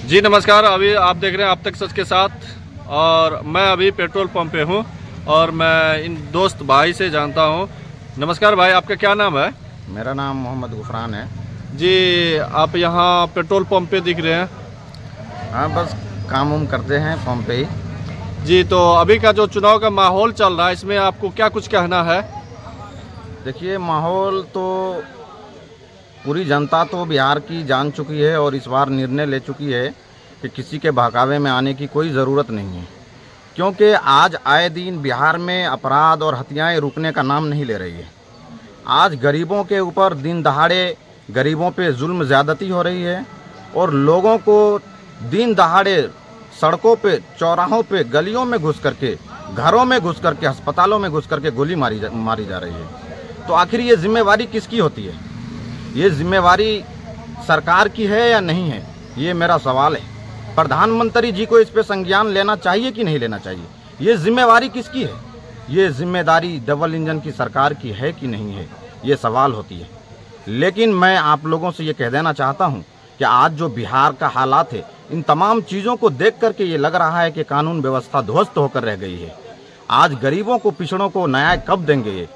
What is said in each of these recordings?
जी नमस्कार। अभी आप देख रहे हैं आप तक सच के साथ, और मैं अभी पेट्रोल पंप पे हूँ और मैं इन दोस्त भाई से जानता हूँ। नमस्कार भाई, आपका क्या नाम है? मेरा नाम मोहम्मद गुफरान है जी। आप यहाँ पेट्रोल पंप पे दिख रहे हैं? हाँ, बस काम उम करते हैं पंप पे ही। जी, तो अभी का जो चुनाव का माहौल चल रहा है, इसमें आपको क्या कुछ कहना है? देखिए, माहौल तो पूरी जनता तो बिहार की जान चुकी है और इस बार निर्णय ले चुकी है कि किसी के बहकावे में आने की कोई ज़रूरत नहीं है, क्योंकि आज आए दिन बिहार में अपराध और हत्याएं रुकने का नाम नहीं ले रही है। आज गरीबों के ऊपर दिन दहाड़े गरीबों पे जुल्म ज़्यादती हो रही है और लोगों को दिन दहाड़े सड़कों पे, चौराहों पे, गलियों में घुस करके, घरों में घुस करके, अस्पतालों में घुस करके गोली मारी जा रही है। तो आखिर ये जिम्मेवारी किसकी होती है? ये जिम्मेवारी सरकार की है या नहीं है, ये मेरा सवाल है। प्रधानमंत्री जी को इस पे संज्ञान लेना चाहिए कि नहीं लेना चाहिए? ये जिम्मेवारी किसकी है? ये जिम्मेदारी डबल इंजन की सरकार की है कि नहीं है, ये सवाल होती है। लेकिन मैं आप लोगों से ये कह देना चाहता हूँ कि आज जो बिहार का हालात है, इन तमाम चीज़ों को देख करके ये लग रहा है कि कानून व्यवस्था ध्वस्त होकर रह गई है। आज गरीबों को, पिछड़ों को न्याय कब देंगे?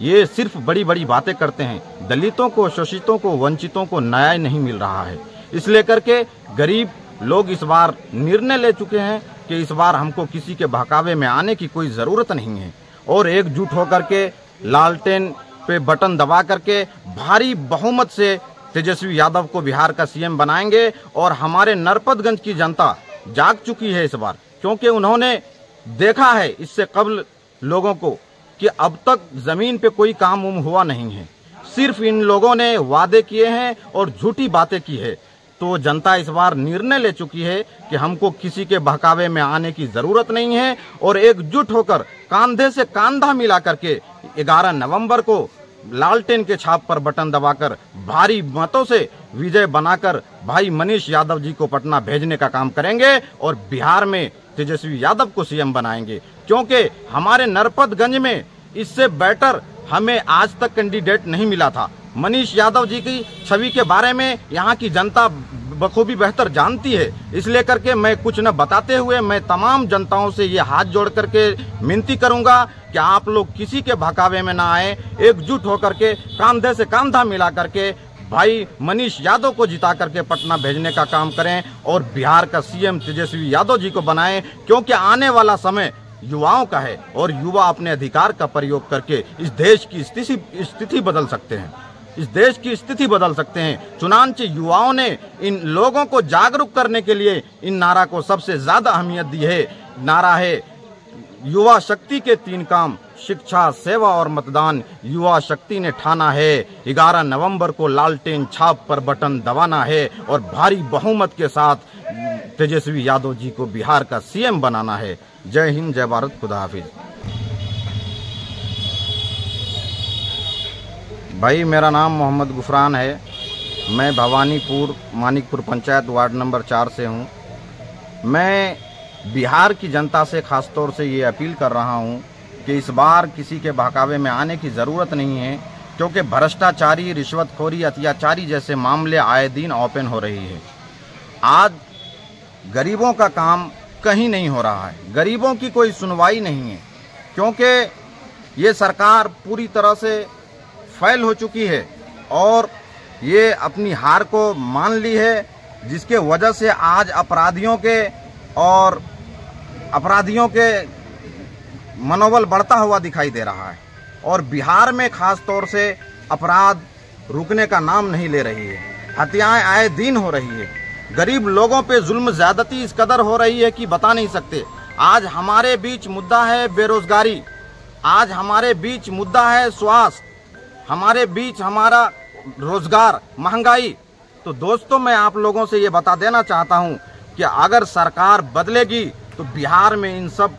ये सिर्फ बड़ी बड़ी बातें करते हैं। दलितों को, शोषितों को, वंचितों को न्याय नहीं मिल रहा है। इसलिए करके गरीब लोग इस बार निर्णय ले चुके हैं कि इस बार हमको किसी के बहकावे में आने की कोई ज़रूरत नहीं है और एकजुट होकर के लालटेन पे बटन दबा करके भारी बहुमत से तेजस्वी यादव को बिहार का सीएम बनाएंगे। और हमारे नरपतगंज की जनता जाग चुकी है इस बार, क्योंकि उन्होंने देखा है इससे कबल लोगों को कि अब तक जमीन पे कोई काम उम हुआ नहीं है। सिर्फ इन लोगों ने वादे किए हैं और झूठी बातें की है। तो जनता इस बार निर्णय ले चुकी है कि हमको किसी के बहकावे में आने की जरूरत नहीं है और एकजुट होकर कांधे से कांधा मिला करके 11 नवंबर को लालटेन के छाप पर बटन दबाकर भारी मतों से विजय बनाकर भाई मनीष यादव जी को पटना भेजने का काम करेंगे और बिहार में तेजस्वी यादव को सीएम बनाएंगे। क्योंकि हमारे नरपतगंज में इससे बेटर हमें आज तक कैंडिडेट नहीं मिला था। मनीष यादव जी की छवि के बारे में यहाँ की जनता बखूबी बेहतर जानती है। इसलिए करके मैं कुछ न बताते हुए मैं तमाम जनताओं से ये हाथ जोड़ करके विनती करूंगा कि आप लोग किसी के बहकावे में ना आए, एकजुट होकर के कांधे से कांधा मिला करके भाई मनीष यादव को जिता करके पटना भेजने का काम करें और बिहार का सीएम तेजस्वी यादव जी को बनाएं। क्योंकि आने वाला समय युवाओं का है और युवा अपने अधिकार का प्रयोग करके इस देश की स्थिति बदल सकते हैं, इस देश की स्थिति बदल सकते हैं। चुनांचे युवाओं ने इन लोगों को जागरूक करने के लिए इन नारा को सबसे ज्यादा अहमियत दी है। नारा है युवा शक्ति के 3 काम, शिक्षा, सेवा और मतदान। युवा शक्ति ने ठाना है 11 नवंबर को लालटेन छाप पर बटन दबाना है और भारी बहुमत के साथ तेजस्वी यादव जी को बिहार का सीएम बनाना है। जय हिंद, जय भारत, खुदा हाफिज। भाई, मेरा नाम मोहम्मद गुफरान है। मैं भवानीपुर मानिकपुर पंचायत वार्ड नंबर 4 से हूँ। मैं बिहार की जनता से खास तौर से ये अपील कर रहा हूँ कि इस बार किसी के बहकावे में आने की ज़रूरत नहीं है, क्योंकि भ्रष्टाचारी, रिश्वतखोरी, अत्याचारी जैसे मामले आए दिन ओपन हो रही है। आज गरीबों का काम कहीं नहीं हो रहा है, गरीबों की कोई सुनवाई नहीं है, क्योंकि ये सरकार पूरी तरह से फेल हो चुकी है और ये अपनी हार को मान ली है, जिसके वजह से आज अपराधियों के मनोबल बढ़ता हुआ दिखाई दे रहा है और बिहार में खास तौर से अपराध रुकने का नाम नहीं ले रही है। हत्याएं आए दिन हो रही है, गरीब लोगों पे जुल्म ज्यादती इस कदर हो रही है कि बता नहीं सकते। आज हमारे बीच मुद्दा है बेरोजगारी, आज हमारे बीच मुद्दा है स्वास्थ्य, हमारे बीच हमारा रोजगार, महंगाई। तो दोस्तों, मैं आप लोगों से ये बता देना चाहता हूँ कि अगर सरकार बदलेगी तो बिहार में इन सब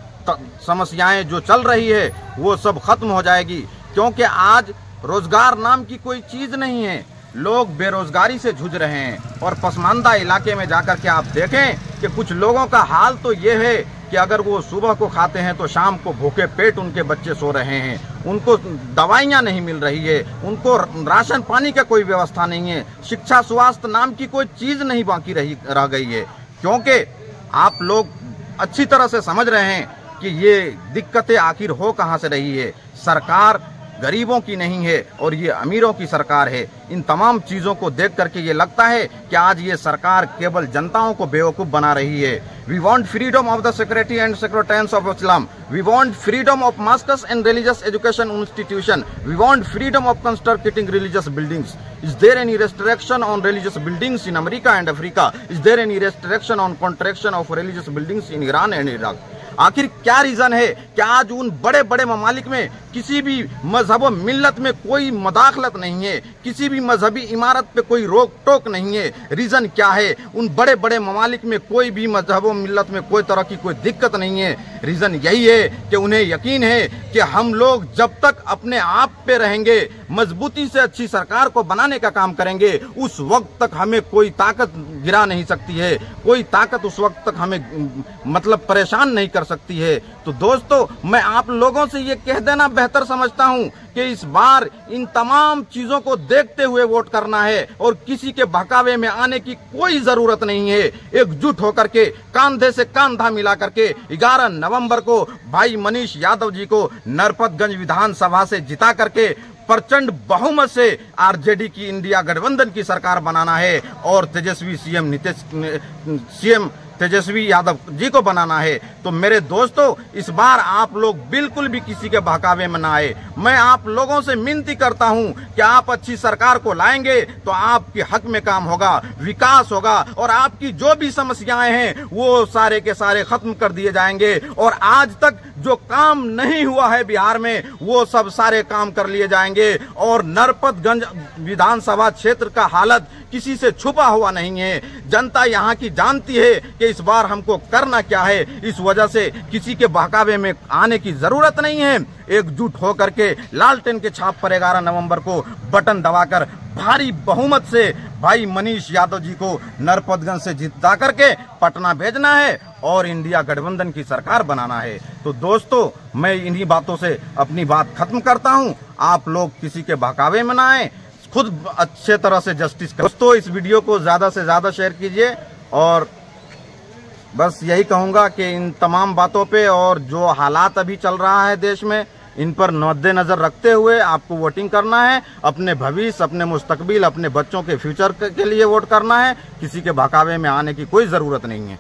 समस्याएं जो चल रही है वो सब खत्म हो जाएगी। क्योंकि आज रोजगार नाम की कोई चीज नहीं है, लोग बेरोजगारी से जूझ रहे हैं। और पसमानदा इलाके में जाकर के आप देखें कि कुछ लोगों का हाल तो ये है कि अगर वो सुबह को खाते हैं तो शाम को भूखे पेट उनके बच्चे सो रहे हैं, उनको दवाइयाँ नहीं मिल रही है, उनको राशन पानी का कोई व्यवस्था नहीं है, शिक्षा स्वास्थ्य नाम की कोई चीज़ नहीं बाकी रह गई है। क्योंकि आप लोग अच्छी तरह से समझ रहे हैं कि ये दिक्कतें आखिर हो कहां से रही है। सरकार गरीबों की नहीं है और ये अमीरों की सरकार है। इन तमाम चीजों को देख करके ये लगता है कि आज ये सरकार केवल जनताओं को बेवकूफ बना रही है। We want freedom of the secretary and secretaries of Islam. We want freedom of mosques and religious education institution. We want freedom of constructing religious buildings. Is there any restriction on religious buildings in America and Africa? Is there any restriction on construction of religious buildings in Iran and Iraq? आखिर क्या reason है कि आज उन बड़े बड़े ममालिक में किसी भी मजहब व मिल्लत में कोई मदाखलत नहीं है, किसी भी मजहबी इमारत पे कोई रोक टोक नहीं है? रीजन क्या है? उन बड़े बड़े ममालिक में कोई भी मजहब व मिल्लत में कोई तरह की कोई दिक्कत नहीं है। रीजन यही है कि उन्हें यकीन है कि हम लोग जब तक अपने आप पे रहेंगे, मजबूती से अच्छी सरकार को बनाने का काम करेंगे, उस वक्त तक हमें कोई ताकत गिरा नहीं सकती है, कोई ताकत उस वक्त तक हमें मतलब परेशान नहीं कर सकती है। तो दोस्तों, मैं आप लोगों से ये कह देना बेहतर समझता हूं कि इस बार इन तमाम चीजों को देखते हुए वोट करना है और किसी के बहकावे में आने की कोई जरूरत नहीं है। एकजुट होकर के कंधे से कंधा मिला करके 11 नवंबर को भाई मनीष यादव जी को नरपतगंज विधानसभा से जिता करके प्रचंड बहुमत से आरजेडी की इंडिया गठबंधन की सरकार बनाना है और तेजस्वी सीएम तेजस्वी यादव जी को बनाना है। तो मेरे दोस्तों, इस बार आप लोग बिल्कुल भी किसी के बहकावे में ना आए। मैं आप लोगों से विनती करता हूं कि आप अच्छी सरकार को लाएंगे तो आपके हक में काम होगा, विकास होगा और आपकी जो भी समस्याएं हैं वो सारे के सारे खत्म कर दिए जाएंगे। और आज तक जो काम नहीं हुआ है बिहार में, वो सब सारे काम कर लिए जाएंगे। और नरपतगंज विधानसभा क्षेत्र का हालत किसी से छुपा हुआ नहीं है। जनता यहाँ की जानती है कि इस बार हमको करना क्या है। इस वजह से किसी के बहकावे में आने की जरूरत नहीं है। एकजुट होकर के लालटेन के छाप पर 11 नवंबर को बटन दबाकर भारी बहुमत से भाई मनीष यादव जी को नरपतगंज से जिता करके पटना भेजना है और इंडिया गठबंधन की सरकार बनाना है। तो दोस्तों, मैं इन्हीं बातों से अपनी बात खत्म करता हूँ। आप लोग किसी के बहकावे में ना आए, खुद अच्छे तरह से जस्टिस करें। दोस्तों, इस वीडियो को ज्यादा से ज्यादा शेयर कीजिए और बस यही कहूंगा कि इन तमाम बातों पे और जो हालात अभी चल रहा है देश में, इन पर मद्देनजर रखते हुए आपको वोटिंग करना है। अपने भविष्य, अपने मुस्तकबिल, अपने बच्चों के फ्यूचर के लिए वोट करना है। किसी के बहकावे में आने की कोई जरूरत नहीं है।